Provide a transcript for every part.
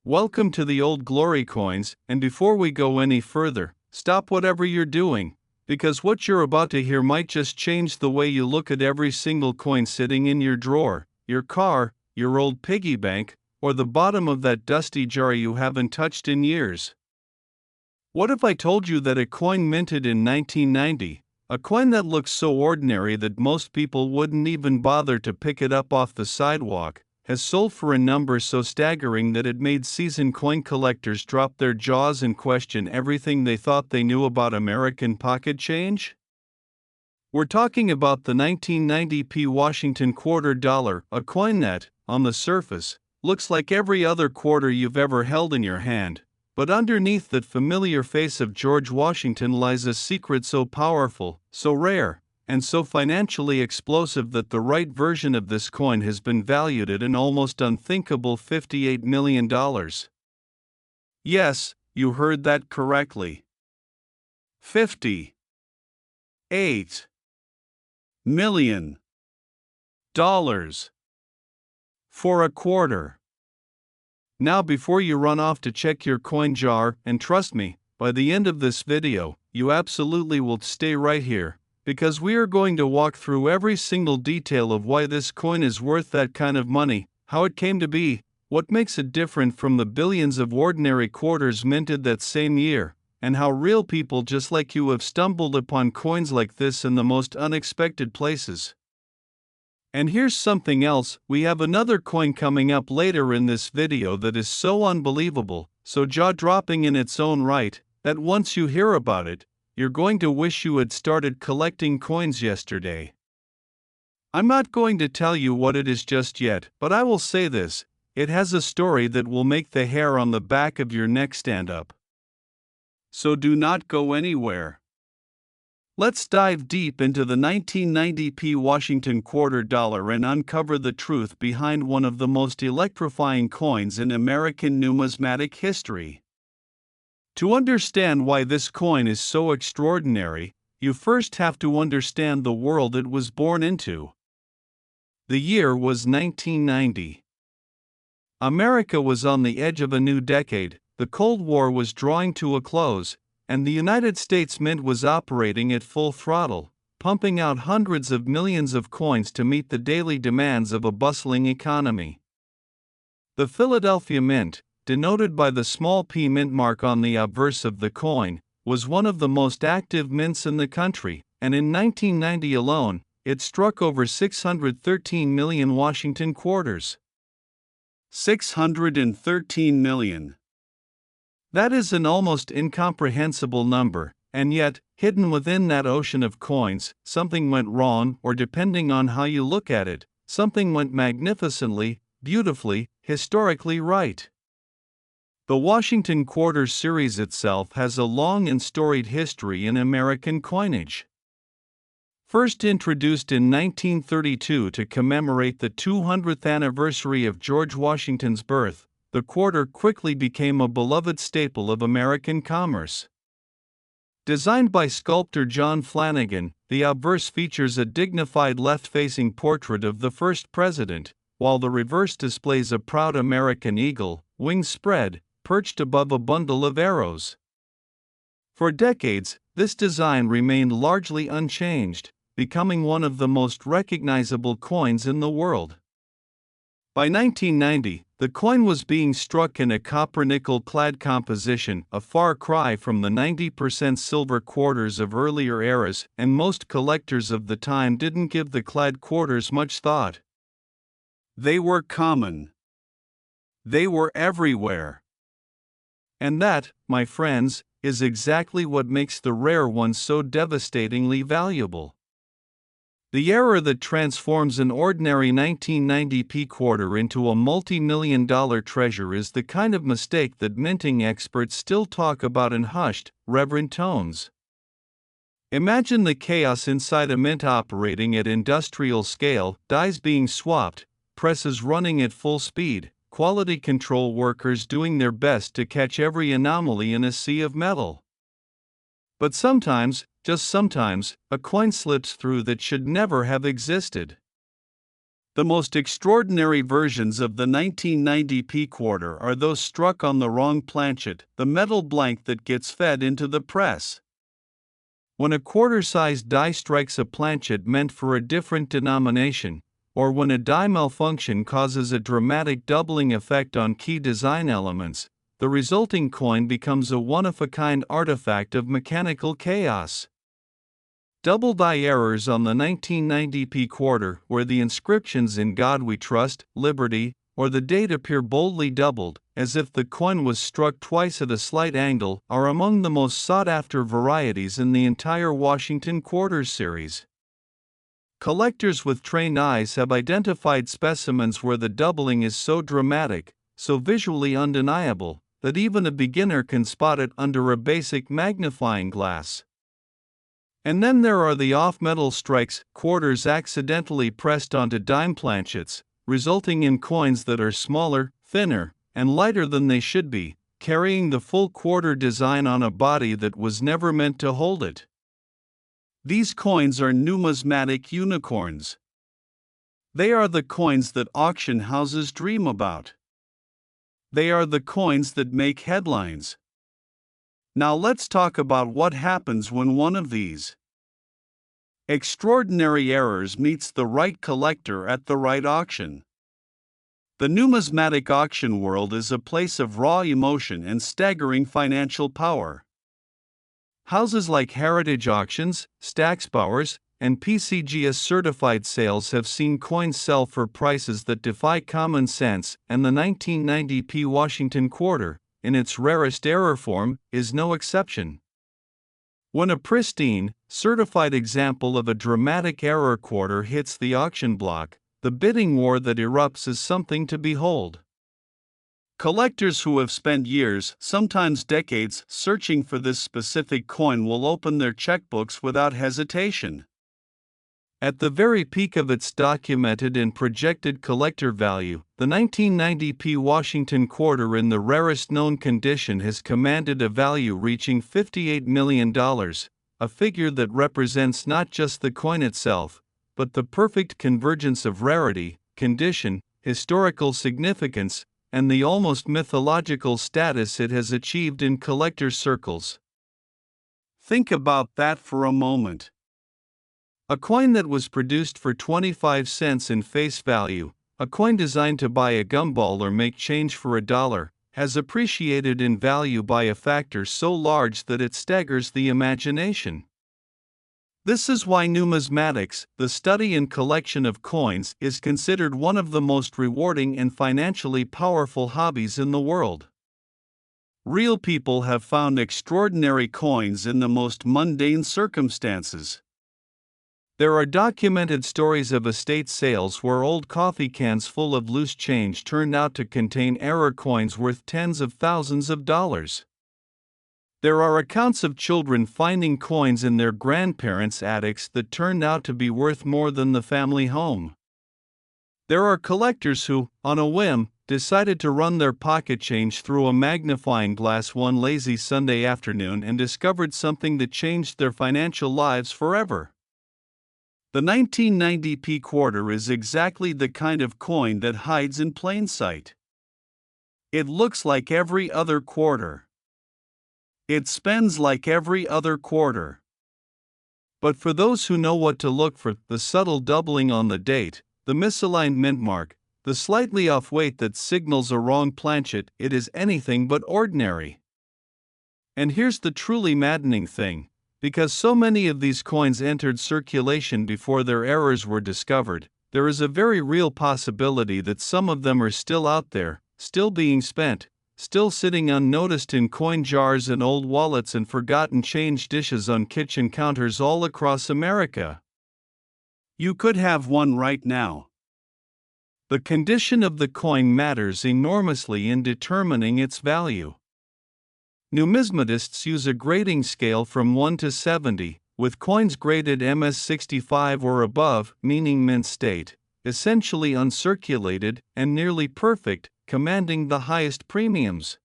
Welcome to the Old Glory Coins, and before we go any further, stop whatever you're doing, because what you're about to hear might just change the way you look at every single coin sitting in your drawer, your car, your old piggy bank, or the bottom of that dusty jar you haven't touched in years. What if I told you that a coin minted in 1990, a coin that looks so ordinary that most people wouldn't even bother to pick it up off the sidewalk, has sold for a number so staggering that it made seasoned coin collectors drop their jaws and question everything they thought they knew about American pocket change? We're talking about the 1990p Washington quarter dollar, a coin that, on the surface, looks like every other quarter you've ever held in your hand, but underneath that familiar face of George Washington lies a secret so powerful, so rare, and so financially explosive that the right version of this coin has been valued at an almost unthinkable $58 million. Yes, you heard that correctly. $58 million for a quarter. Now before you run off to check your coin jar, and trust me, by the end of this video, you absolutely will stay right here, because we are going to walk through every single detail of why this coin is worth that kind of money, how it came to be, what makes it different from the billions of ordinary quarters minted that same year, and how real people just like you have stumbled upon coins like this in the most unexpected places. And here's something else, we have another coin coming up later in this video that is so unbelievable, so jaw-dropping in its own right, that once you hear about it, you're going to wish you had started collecting coins yesterday. I'm not going to tell you what it is just yet, but I will say this, it has a story that will make the hair on the back of your neck stand up. So do not go anywhere. Let's dive deep into the 1990p Washington quarter dollar and uncover the truth behind one of the most electrifying coins in American numismatic history. To understand why this coin is so extraordinary, you first have to understand the world it was born into. The year was 1990. America was on the edge of a new decade, the Cold War was drawing to a close, and the United States Mint was operating at full throttle, pumping out hundreds of millions of coins to meet the daily demands of a bustling economy. The Philadelphia Mint, denoted by the small p mint mark on the obverse of the coin, was one of the most active mints in the country, and in 1990 alone, it struck over 613 million Washington quarters. 613 million. That is an almost incomprehensible number, and yet, hidden within that ocean of coins, something went wrong, or depending on how you look at it, something went magnificently, beautifully, historically right. The Washington Quarter series itself has a long and storied history in American coinage. First introduced in 1932 to commemorate the 200th anniversary of George Washington's birth, the quarter quickly became a beloved staple of American commerce. Designed by sculptor John Flanagan, the obverse features a dignified left-facing portrait of the first president, while the reverse displays a proud American eagle, wings spread, perched above a bundle of arrows. For decades, this design remained largely unchanged, becoming one of the most recognizable coins in the world. By 1990, the coin was being struck in a copper-nickel clad composition, a far cry from the 90% silver quarters of earlier eras, and most collectors of the time didn't give the clad quarters much thought. They were common. They were everywhere. And that, my friends, is exactly what makes the rare ones so devastatingly valuable. The era that transforms an ordinary 1990p quarter into a multi-million-dollar treasure is the kind of mistake that minting experts still talk about in hushed, reverent tones. Imagine the chaos inside a mint operating at industrial scale, dies being swapped, presses running at full speed, quality control workers doing their best to catch every anomaly in a sea of metal. But sometimes, just sometimes, a coin slips through that should never have existed. The most extraordinary versions of the 1990p quarter are those struck on the wrong planchet, the metal blank that gets fed into the press. When a quarter-sized die strikes a planchet meant for a different denomination, or when a die malfunction causes a dramatic doubling effect on key design elements, the resulting coin becomes a one-of-a-kind artifact of mechanical chaos. Double die errors on the 1990p quarter, where the inscriptions "In God We Trust," "Liberty," or the date appear boldly doubled, as if the coin was struck twice at a slight angle, are among the most sought-after varieties in the entire Washington Quarters series. Collectors with trained eyes have identified specimens where the doubling is so dramatic, so visually undeniable, that even a beginner can spot it under a basic magnifying glass. And then there are the off-metal strikes, quarters accidentally pressed onto dime planchets, resulting in coins that are smaller, thinner, and lighter than they should be, carrying the full quarter design on a body that was never meant to hold it. These coins are numismatic unicorns. They are the coins that auction houses dream about. They are the coins that make headlines. Now let's talk about what happens when one of these extraordinary errors meets the right collector at the right auction. The numismatic auction world is a place of raw emotion and staggering financial power. Houses like Heritage Auctions, Stacksbauer's, and PCGS certified sales have seen coins sell for prices that defy common sense, and the 1990p Washington Quarter, in its rarest error form, is no exception. When a pristine, certified example of a dramatic error quarter hits the auction block, the bidding war that erupts is something to behold. Collectors who have spent years, sometimes decades, searching for this specific coin will open their checkbooks without hesitation. At the very peak of its documented and projected collector value, the 1990p Washington Quarter in the rarest known condition has commanded a value reaching $58 million, a figure that represents not just the coin itself, but the perfect convergence of rarity, condition, historical significance, and the almost mythological status it has achieved in collector circles. Think about that for a moment. A coin that was produced for 25 cents in face value, a coin designed to buy a gumball or make change for $1, has appreciated in value by a factor so large that it staggers the imagination. This is why numismatics, the study and collection of coins, is considered one of the most rewarding and financially powerful hobbies in the world. Real people have found extraordinary coins in the most mundane circumstances. There are documented stories of estate sales where old coffee cans full of loose change turned out to contain error coins worth tens of thousands of dollars. There are accounts of children finding coins in their grandparents' attics that turned out to be worth more than the family home. There are collectors who, on a whim, decided to run their pocket change through a magnifying glass one lazy Sunday afternoon and discovered something that changed their financial lives forever. The 1990p quarter is exactly the kind of coin that hides in plain sight. It looks like every other quarter. It spends like every other quarter. But for those who know what to look for, the subtle doubling on the date, the misaligned mint mark, the slightly off weight that signals a wrong planchet, it is anything but ordinary. And here's the truly maddening thing. Because so many of these coins entered circulation before their errors were discovered, there is a very real possibility that some of them are still out there, still being spent, still sitting unnoticed in coin jars and old wallets and forgotten change dishes on kitchen counters all across America. You could have one right now. The condition of the coin matters enormously in determining its value. Numismatists use a grading scale from 1 to 70, with coins graded MS65 or above, meaning mint state, essentially uncirculated, and nearly perfect, commanding the highest premiums.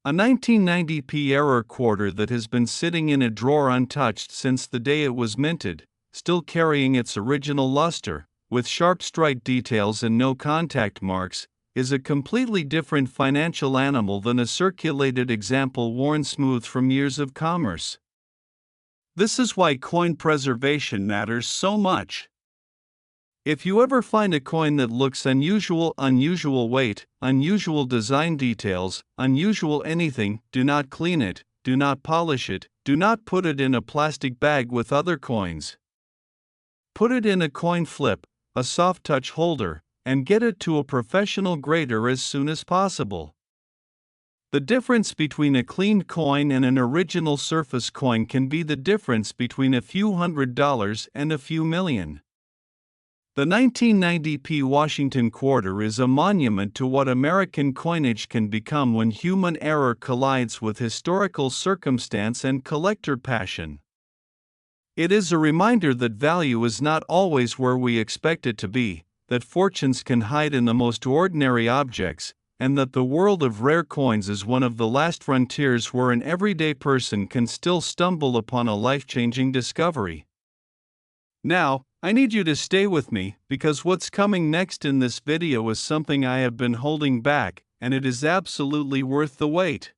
A 1990p error quarter that has been sitting in a drawer untouched since the day it was minted, still carrying its original luster, with sharp strike details and no contact marks, is a completely different financial animal than a circulated example worn smooth from years of commerce. This is why coin preservation matters so much. If you ever find a coin that looks unusual weight, unusual design details, unusual anything, do not clean it, do not polish it, do not put it in a plastic bag with other coins. Put it in a coin flip, a soft touch holder, and get it to a professional grader as soon as possible. The difference between a cleaned coin and an original surface coin can be the difference between a few $100s and a few million. The 1990p Washington quarter is a monument to what American coinage can become when human error collides with historical circumstance and collector passion. It is a reminder that value is not always where we expect it to be, that fortunes can hide in the most ordinary objects, and that the world of rare coins is one of the last frontiers where an everyday person can still stumble upon a life-changing discovery. Now, I need you to stay with me, because what's coming next in this video is something I have been holding back, and it is absolutely worth the wait.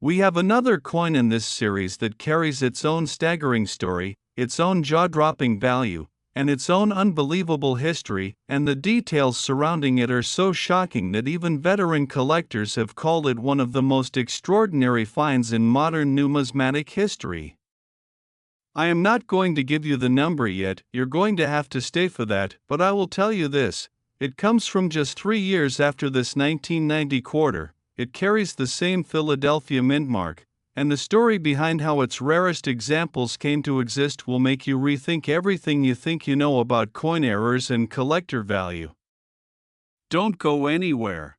We have another coin in this series that carries its own staggering story, its own jaw-dropping value, and its own unbelievable history, and the details surrounding it are so shocking that even veteran collectors have called it one of the most extraordinary finds in modern numismatic history. I am not going to give you the number yet, you're going to have to stay for that, but I will tell you this, it comes from just 3 years after this 1990 quarter, it carries the same Philadelphia mint mark, and the story behind how its rarest examples came to exist will make you rethink everything you think you know about coin errors and collector value. Don't go anywhere.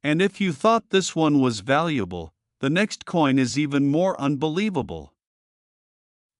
And if you thought this one was valuable, the next coin is even more unbelievable.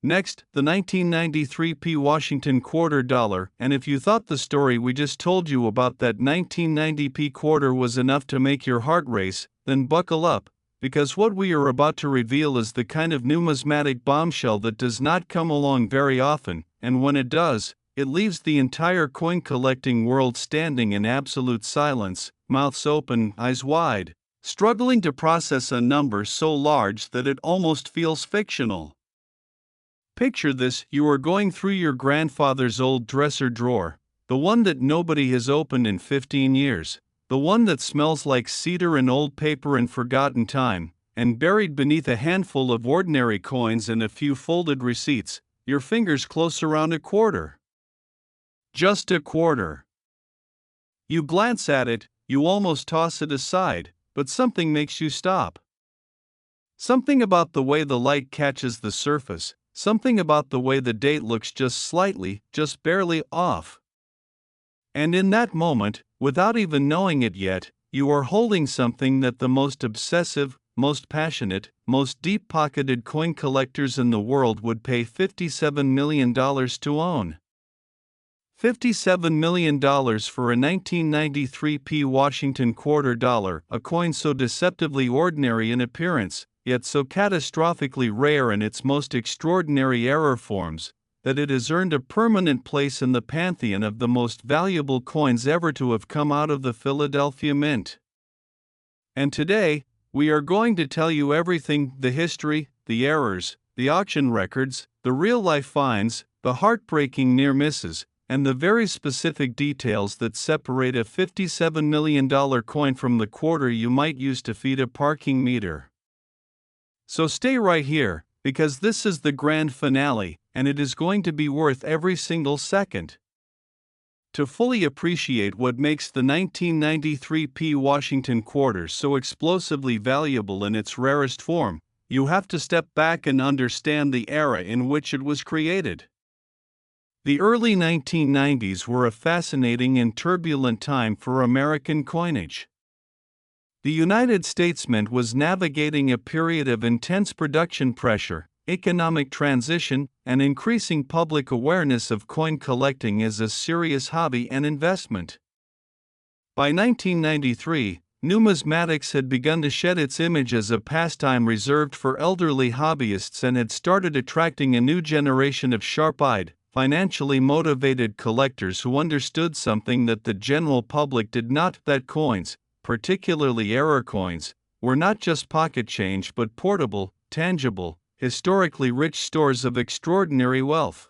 Next, the 1993p Washington quarter dollar, and if you thought the story we just told you about that 1990p quarter was enough to make your heart race, then buckle up, because what we are about to reveal is the kind of numismatic bombshell that does not come along very often, and when it does, it leaves the entire coin collecting world standing in absolute silence, mouths open, eyes wide, struggling to process a number so large that it almost feels fictional. Picture this, you are going through your grandfather's old dresser drawer, the one that nobody has opened in 15 years, the one that smells like cedar and old paper and forgotten time, and buried beneath a handful of ordinary coins and a few folded receipts, your fingers close around a quarter. Just a quarter. You glance at it, you almost toss it aside, but something makes you stop. Something about the way the light catches the surface, something about the way the date looks just slightly, just barely off. And in that moment, without even knowing it yet, you are holding something that the most obsessive, most passionate, most deep-pocketed coin collectors in the world would pay $57 million to own. $57 million for a 1993p Washington quarter dollar, a coin so deceptively ordinary in appearance, yet so catastrophically rare in its most extraordinary error forms, that it has earned a permanent place in the pantheon of the most valuable coins ever to have come out of the Philadelphia Mint. And today, we are going to tell you everything, the history, the errors, the auction records, the real-life finds, the heartbreaking near misses, and the very specific details that separate a $57 million coin from the quarter you might use to feed a parking meter. So stay right here, because this is the grand finale, and it is going to be worth every single second. To fully appreciate what makes the 1993p Washington quarter so explosively valuable in its rarest form, you have to step back and understand the era in which it was created. The early 1990s were a fascinating and turbulent time for American coinage. The United States Mint was navigating a period of intense production pressure, economic transition, and increasing public awareness of coin collecting as a serious hobby and investment. By 1993, numismatics had begun to shed its image as a pastime reserved for elderly hobbyists and had started attracting a new generation of sharp-eyed, financially motivated collectors who understood something that the general public did not: that coins, particularly error coins, were not just pocket change but portable, tangible, historically rich stores of extraordinary wealth.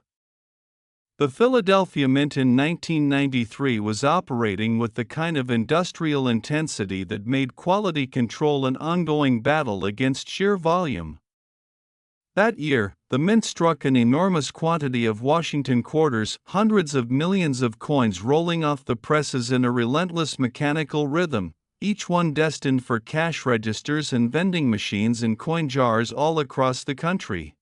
The Philadelphia Mint in 1993 was operating with the kind of industrial intensity that made quality control an ongoing battle against sheer volume. That year, the Mint struck an enormous quantity of Washington quarters, hundreds of millions of coins rolling off the presses in a relentless mechanical rhythm, each one destined for cash registers and vending machines and coin jars all across the country.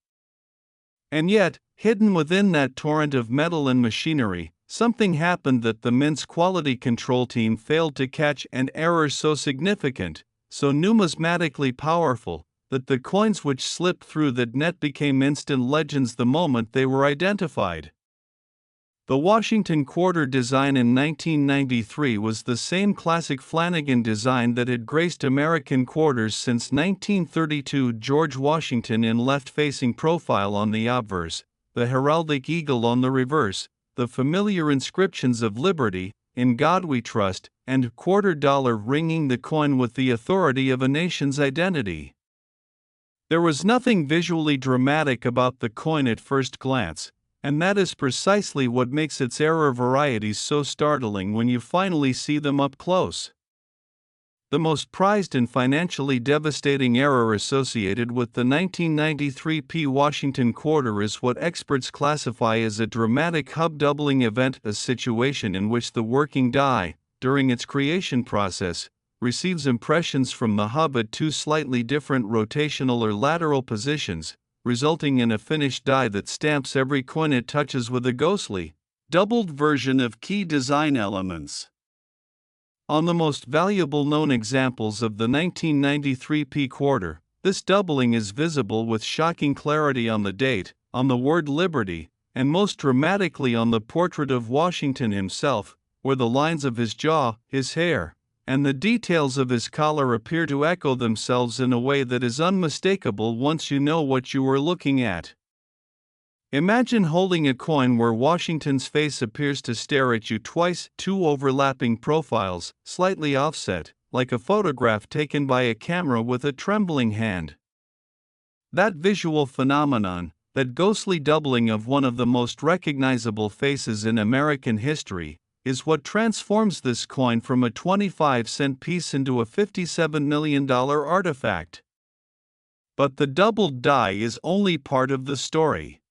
And yet, hidden within that torrent of metal and machinery, something happened that the Mint's quality control team failed to catch: an error so significant, so numismatically powerful, that the coins which slipped through that net became instant legends the moment they were identified. The Washington quarter design in 1993 was the same classic Flanagan design that had graced American quarters since 1932. George Washington in left-facing profile on the obverse, the heraldic eagle on the reverse, the familiar inscriptions of liberty, "In God We Trust," and quarter dollar ringing the coin with the authority of a nation's identity. There was nothing visually dramatic about the coin at first glance, and that is precisely what makes its error varieties so startling when you finally see them up close. The most prized and financially devastating error associated with the 1993 P. Washington quarter is what experts classify as a dramatic hub-doubling event, a situation in which the working die, during its creation process, receives impressions from the hub at two slightly different rotational or lateral positions, resulting in a finished die that stamps every coin it touches with a ghostly, doubled version of key design elements. On the most valuable known examples of the 1993 P quarter, this doubling is visible with shocking clarity on the date, on the word liberty, and most dramatically on the portrait of Washington himself, where the lines of his jaw, his hair, and the details of his collar appear to echo themselves in a way that is unmistakable once you know what you are looking at. Imagine holding a coin where Washington's face appears to stare at you twice, two overlapping profiles, slightly offset, like a photograph taken by a camera with a trembling hand. That visual phenomenon, that ghostly doubling of one of the most recognizable faces in American history, is what transforms this coin from a 25-cent piece into a $57 million artifact. But the doubled die is only part of the story.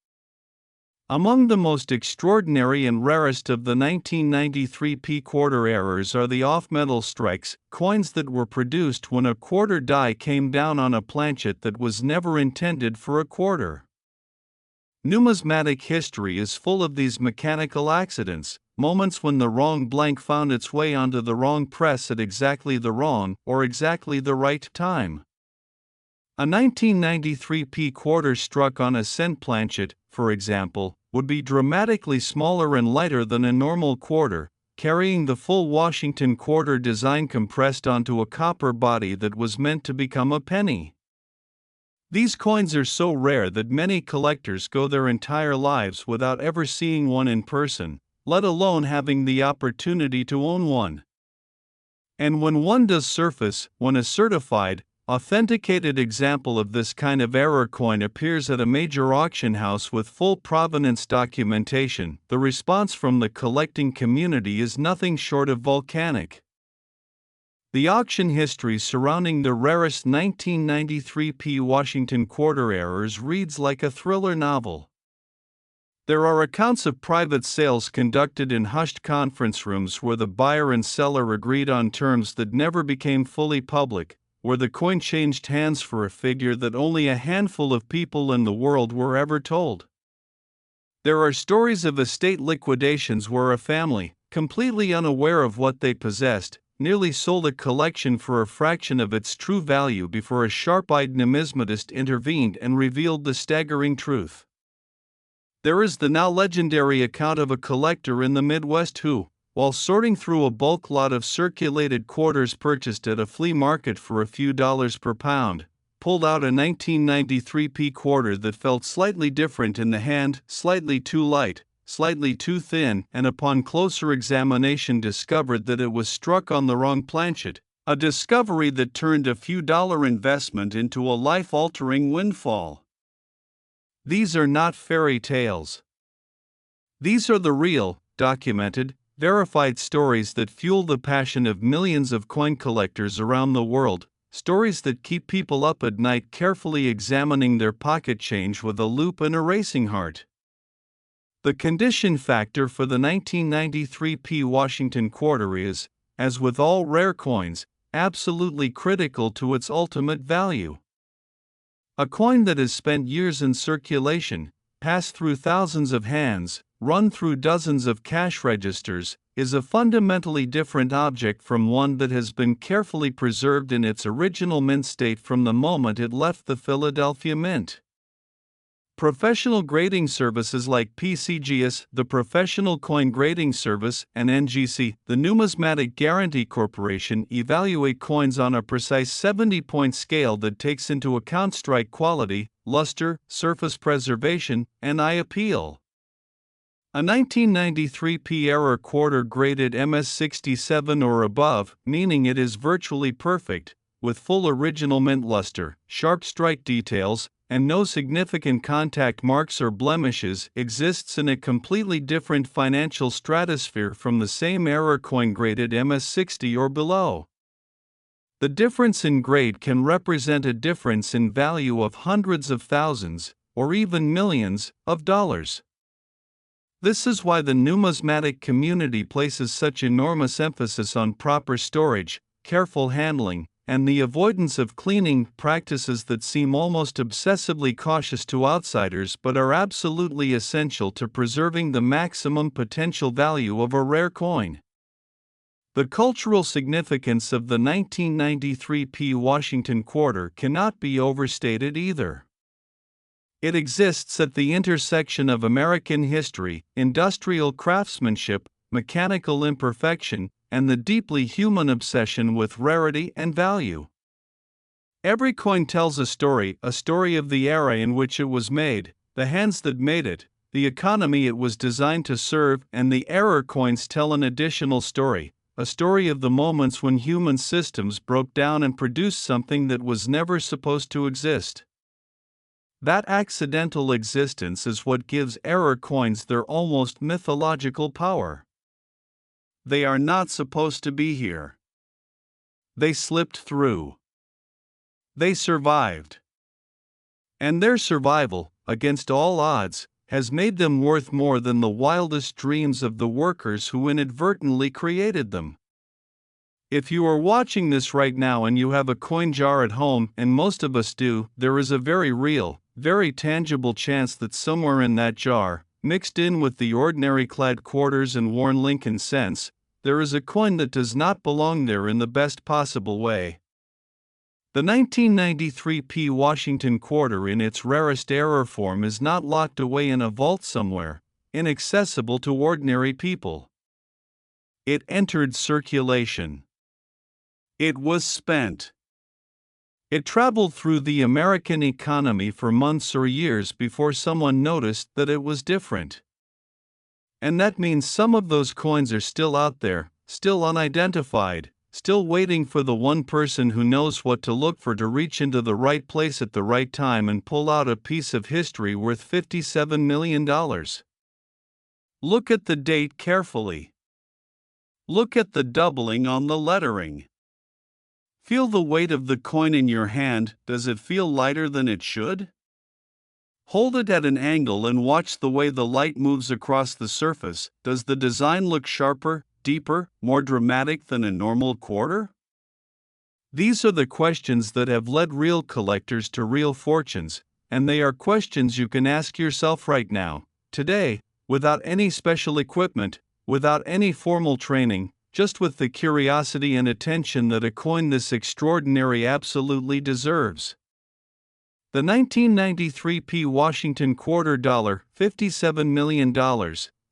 Among the most extraordinary and rarest of the 1993 P quarter errors are the off-metal strikes, coins that were produced when a quarter die came down on a planchet that was never intended for a quarter. Numismatic history is full of these mechanical accidents, moments when the wrong blank found its way onto the wrong press at exactly the wrong or exactly the right time. A 1993 P quarter struck on a cent planchet, for example, would be dramatically smaller and lighter than a normal quarter, carrying the full Washington quarter design compressed onto a copper body that was meant to become a penny. These coins are so rare that many collectors go their entire lives without ever seeing one in person, let alone having the opportunity to own one. And when one does surface, when a certified, authenticated example of this kind of error coin appears at a major auction house with full provenance documentation, the response from the collecting community is nothing short of volcanic. The auction history surrounding the rarest 1993 P Washington quarter errors reads like a thriller novel. There are accounts of private sales conducted in hushed conference rooms where the buyer and seller agreed on terms that never became fully public, where the coin changed hands for a figure that only a handful of people in the world were ever told. There are stories of estate liquidations where a family, completely unaware of what they possessed, nearly sold a collection for a fraction of its true value before a sharp-eyed numismatist intervened and revealed the staggering truth. There is the now legendary account of a collector in the Midwest who, while sorting through a bulk lot of circulated quarters purchased at a flea market for a few dollars per pound, pulled out a 1993 P quarter that felt slightly different in the hand, slightly too light, slightly too thin, and upon closer examination discovered that it was struck on the wrong planchet, a discovery that turned a few dollar investment into a life-altering windfall. These are not fairy tales. These are the real, documented, verified stories that fuel the passion of millions of coin collectors around the world, stories that keep people up at night carefully examining their pocket change with a loupe and a racing heart. The condition factor for the 1993 P Washington quarter is, as with all rare coins, absolutely critical to its ultimate value. A coin that has spent years in circulation, passed through thousands of hands, run through dozens of cash registers, is a fundamentally different object from one that has been carefully preserved in its original mint state from the moment it left the Philadelphia Mint. Professional grading services like PCGS, the Professional Coin Grading Service, and NGC, the Numismatic Guarantee Corporation, evaluate coins on a precise 70-point scale that takes into account strike quality, luster, surface preservation, and eye appeal. A 1993 P error quarter graded MS67 or above, meaning it is virtually perfect, with full original mint luster, sharp strike details, and no significant contact marks or blemishes, exists in a completely different financial stratosphere from the same error coin graded MS60 or below. The difference in grade can represent a difference in value of hundreds of thousands, or even millions, of dollars. This is why the numismatic community places such enormous emphasis on proper storage, careful handling, and the avoidance of cleaning practices that seem almost obsessively cautious to outsiders but are absolutely essential to preserving the maximum potential value of a rare coin. The cultural significance of the 1993 P Washington quarter cannot be overstated either. It exists at the intersection of American history, industrial craftsmanship, mechanical imperfection, and the deeply human obsession with rarity and value. Every coin tells a story of the era in which it was made, the hands that made it, the economy it was designed to serve, and the error coins tell an additional story, a story of the moments when human systems broke down and produced something that was never supposed to exist. That accidental existence is what gives error coins their almost mythological power. They are not supposed to be here. They slipped through. They survived. And their survival, against all odds, has made them worth more than the wildest dreams of the workers who inadvertently created them. If you are watching this right now and you have a coin jar at home, and most of us do, there is a very real, very tangible chance that somewhere in that jar, mixed in with the ordinary clad quarters and worn Lincoln cents, there is a coin that does not belong there in the best possible way. The 1993 P Washington quarter in its rarest error form is not locked away in a vault somewhere, inaccessible to ordinary people. It entered circulation. It was spent. It traveled through the American economy for months or years before someone noticed that it was different. And that means some of those coins are still out there, still unidentified, still waiting for the one person who knows what to look for to reach into the right place at the right time and pull out a piece of history worth $57 million. Look at the date carefully. Look at the doubling on the lettering. Feel the weight of the coin in your hand. Does it feel lighter than it should? Hold it at an angle and watch the way the light moves across the surface. Does the design look sharper, deeper, more dramatic than a normal quarter? These are the questions that have led real collectors to real fortunes, and they are questions you can ask yourself right now, today, without any special equipment, without any formal training, just with the curiosity and attention that a coin this extraordinary absolutely deserves. The 1993 P Washington quarter dollar, $57 million,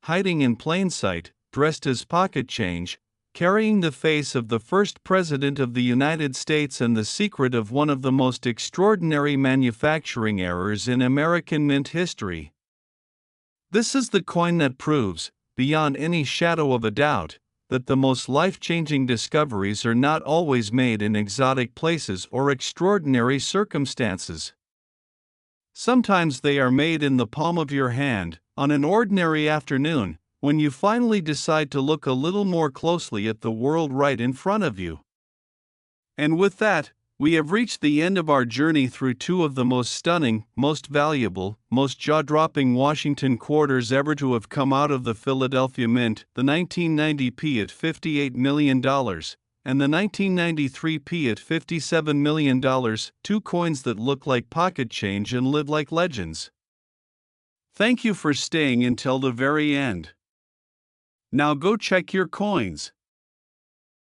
hiding in plain sight, dressed as pocket change, carrying the face of the first President of the United States and the secret of one of the most extraordinary manufacturing errors in American mint history. This is the coin that proves, beyond any shadow of a doubt, that the most life-changing discoveries are not always made in exotic places or extraordinary circumstances. Sometimes they are made in the palm of your hand, on an ordinary afternoon, when you finally decide to look a little more closely at the world right in front of you. And with that, we have reached the end of our journey through two of the most stunning, most valuable, most jaw-dropping Washington quarters ever to have come out of the Philadelphia Mint, the 1990p at $58 million, and the 1993p at $57 million, two coins that look like pocket change and live like legends. Thank you for staying until the very end. Now go check your coins.